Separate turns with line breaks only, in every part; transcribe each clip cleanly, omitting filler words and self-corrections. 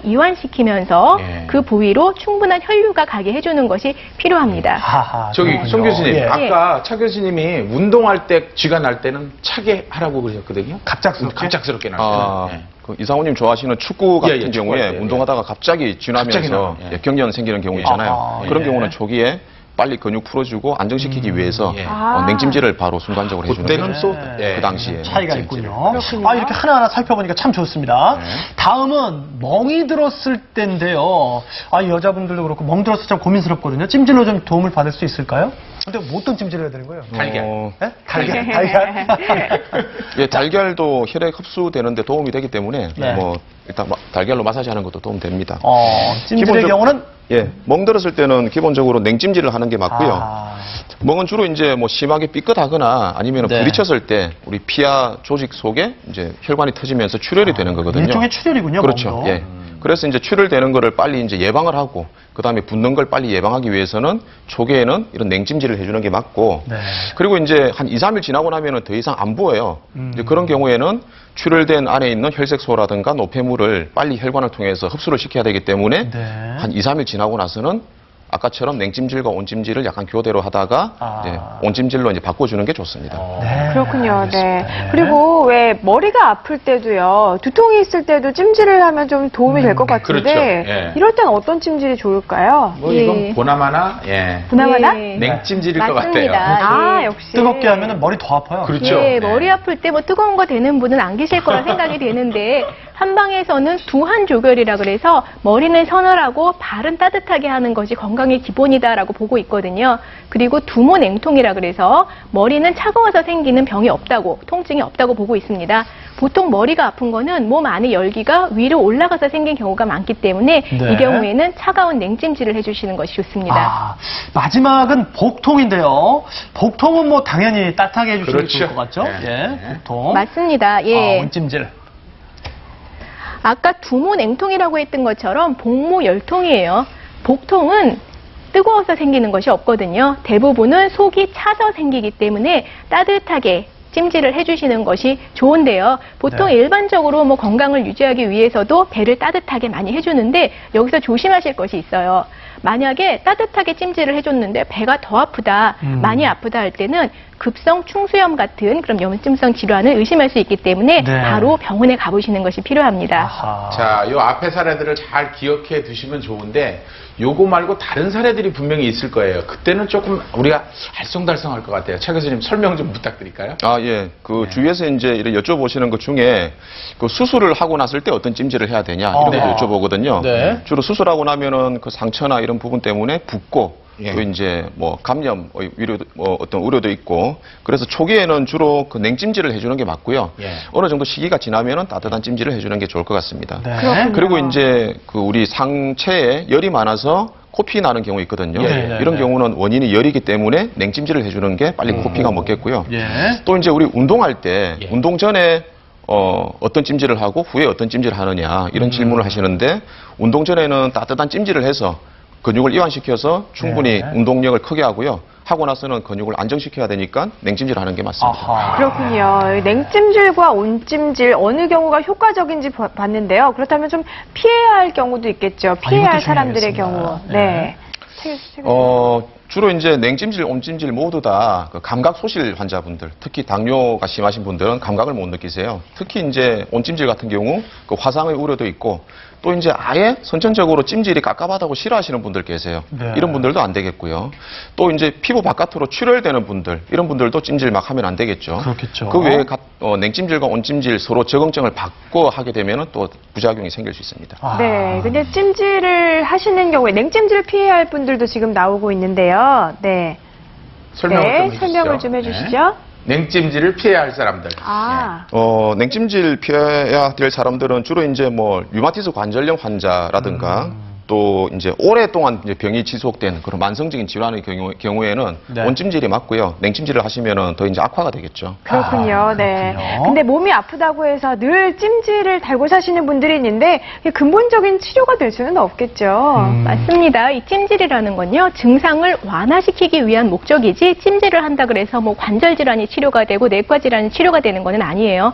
이완시키면서
예.
그 부위로 충분한 혈류가 가게 해주는 것이 필요합니다.
하하,
저기
그렇군요.
송 교수님,
예.
아까 차 교수님이 운동할 때 쥐가 날 때는 차게 하라고 그러셨거든요. 갑작스럽게 날 때는. 예.
그 이상호님 좋아하시는 축구 같은
예,
경우에
축구할 때,
운동하다가 갑자기 쥐나면서
갑자기 나요.
경련 생기는 경우 있잖아요.
아하,
그런
예.
경우는 초기에 빨리 근육 풀어주고 안정시키기 위해서
예.
냉찜질을 바로 순간적으로 해주는
그때는
거죠.
또
그 당시에
차이가
냉찜질.
있군요. 이렇게 하나하나 살펴보니까 참 좋습니다.
네.
다음은 멍이 들었을 때인데요. 여자분들도 그렇고 멍 들었을 때 참 고민스럽거든요. 찜질로 좀 도움을 받을 수 있을까요? 근데 뭐 어떤 찜질을 해야 되는 거예요?
달걀.
네? 달걀?
예, 달걀도 혈액 흡수되는데 도움이 되기 때문에
네.
뭐 일단 달걀로 마사지하는 것도 도움 됩니다.
찜질의 경우는
멍 들었을 때는 기본적으로 냉찜질을 하는 게 맞고요. 멍은 주로 이제 뭐 심하게 삐끗하거나 아니면
네.
부딪혔을 때 우리 피하 조직 속에 이제 혈관이 터지면서 출혈이 되는 거거든요.
일종의 출혈이군요.
그렇죠.
멍도.
예. 그래서 이제 출혈되는 거를 빨리 이제 예방을 하고 그다음에 붓는 걸 빨리 예방하기 위해서는 초기에는 이런 냉찜질을 해주는 게 맞고
네.
그리고 이제 한 2, 3일 지나고 나면은 더 이상 안 부어요. 이제 그런 경우에는 출혈된 안에 있는 혈색소라든가 노폐물을 빨리 혈관을 통해서 흡수를 시켜야 되기 때문에
네.
한 2, 3일 지나고 나서는 아까처럼 냉찜질과 온찜질을 약간 교대로 하다가 이제 온찜질로 이제 바꿔주는 게 좋습니다.
네.
그렇군요. 네.
네.
그리고 왜 머리가 아플 때도요. 두통이 있을 때도 찜질을 하면 좀 도움이 될 것 같은데
그렇죠. 예.
이럴 땐 어떤 찜질이 좋을까요?
뭐
예.
이건 보나마나 예.
보나마나?
예.
냉찜질일 것
맞습니다.
같아요.
아,
예.
역시.
뜨겁게 하면 머리 더 아파요.
그렇죠.
예,
네.
머리 아플 때 뭐 뜨거운 거 되는 분은 안 계실 거라 생각이 되는데 한방에서는 두한 조결이라 그래서 머리는 서늘하고 발은 따뜻하게 하는 것이 건강의 기본이다라고 보고 있거든요. 그리고 두모 냉통이라 그래서 머리는 차가워서 생기는 병이 없다고, 통증이 없다고 보고 있습니다. 보통 머리가 아픈 거는 몸 안에 열기가 위로 올라가서 생긴 경우가 많기 때문에
네.
이 경우에는 차가운 냉찜질을 해주시는 것이 좋습니다.
마지막은 복통인데요. 복통은 뭐 당연히 따뜻하게 해주시는 게
그렇죠.
좋을 것 같죠?
네.
예, 복통.
맞습니다. 예.
온찜질.
아까 두모 냉통이라고 했던 것처럼 복모 열통이에요. 복통은 뜨거워서 생기는 것이 없거든요. 대부분은 속이 차서 생기기 때문에 따뜻하게 찜질을 해주시는 것이 좋은데요. 보통
네.
일반적으로 뭐 건강을 유지하기 위해서도 배를 따뜻하게 많이 해주는데 여기서 조심하실 것이 있어요. 만약에 따뜻하게 찜질을 해줬는데 배가 더 아프다, 많이 아프다 할 때는 급성 충수염 같은 그런 염증성 질환을 의심할 수 있기 때문에
네.
바로 병원에 가보시는 것이 필요합니다.
아하.
자, 요 앞에 사례들을 잘 기억해 두시면 좋은데 요거 말고 다른 사례들이 분명히 있을 거예요. 그때는 조금 우리가 알쏭달쏭할 것 같아요. 차 교수님 설명 좀 부탁드릴까요?
예. 그 주위에서 이제 이렇게 여쭤보시는 것 중에 그 수술을 하고 났을 때 어떤 찜질을 해야 되냐 이런
네.
거 여쭤보거든요.
네.
주로 수술하고 나면은 그 상처나 이런 부분 때문에 붓고
예.
또 이제 뭐 감염 위로 어떤 우려도 있고 그래서 초기에는 주로 그 냉찜질을 해주는 게 맞고요.
예.
어느 정도 시기가 지나면은 따뜻한 찜질을 해주는 게 좋을 것 같습니다.
네.
그렇군요.
그리고 이제 그 우리 상체에 열이 많아서 코피 나는 경우 있거든요.
네,
이런
네.
경우는 원인이 열이기 때문에 냉찜질을 해주는 게 빨리 코피가 먹겠고요.
예.
또 이제 우리 운동할 때
예.
운동 전에 어떤 찜질을 하고 후에 어떤 찜질을 하느냐 이런 질문을 하시는데 운동 전에는 따뜻한 찜질을 해서 근육을 이완시켜서 충분히
네.
운동력을 크게 하고요. 하고 나서는 근육을 안정시켜야 되니까 냉찜질을 하는 게 맞습니다.
아하.
그렇군요. 냉찜질과 온찜질 어느 경우가 효과적인지 봤는데요. 그렇다면 좀 피해야 할 경우도 있겠죠. 피해야
이것도
할 사람들의
중요하겠습니다.
경우.
네.
네.
주로 이제 냉찜질, 온찜질 모두 다 그 감각 소실 환자분들, 특히 당뇨가 심하신 분들은 감각을 못 느끼세요. 특히 이제 온찜질 같은 경우 그 화상의 우려도 있고 또 이제 아예 선천적으로 찜질이 깝깝하다고 싫어하시는 분들 계세요.
네.
이런 분들도 안 되겠고요. 또 이제 피부 바깥으로 출혈되는 분들, 이런 분들도 찜질 막 하면 안 되겠죠.
그렇겠죠.
그 외에 냉찜질과 온찜질 서로 적응증을 바꿔 하게 되면 또 부작용이 생길 수 있습니다.
네. 근데 찜질을 하시는 경우에 냉찜질 피해야 할 분들도 지금 나오고 있는데요. 네.
설명을 좀 해주시죠.
설명을 좀 해주시죠.
네. 냉찜질을 피해야 할 사람들.
아.
냉찜질 피해야 될 사람들은 주로 이제 뭐 류마티스 관절염 환자라든가 또 이제 오랫동안 이제 병이 지속된 그런 만성적인 질환의 경우에는
네.
온찜질이 맞고요. 냉찜질을 하시면은 더 이제 악화가 되겠죠.
그렇군요. 네.
그렇군요.
근데 몸이 아프다고 해서 늘 찜질을 달고 사시는 분들이 있는데 이게 근본적인 치료가 될 수는 없겠죠.
맞습니다. 이 찜질이라는 건요, 증상을 완화시키기 위한 목적이지 찜질을 한다 그래서 뭐 관절 질환이 치료가 되고 내과 질환이 치료가 되는 것은 아니에요.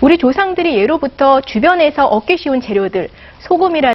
우리 조상들이 예로부터 주변에서 얻기 쉬운 재료들, 소금이라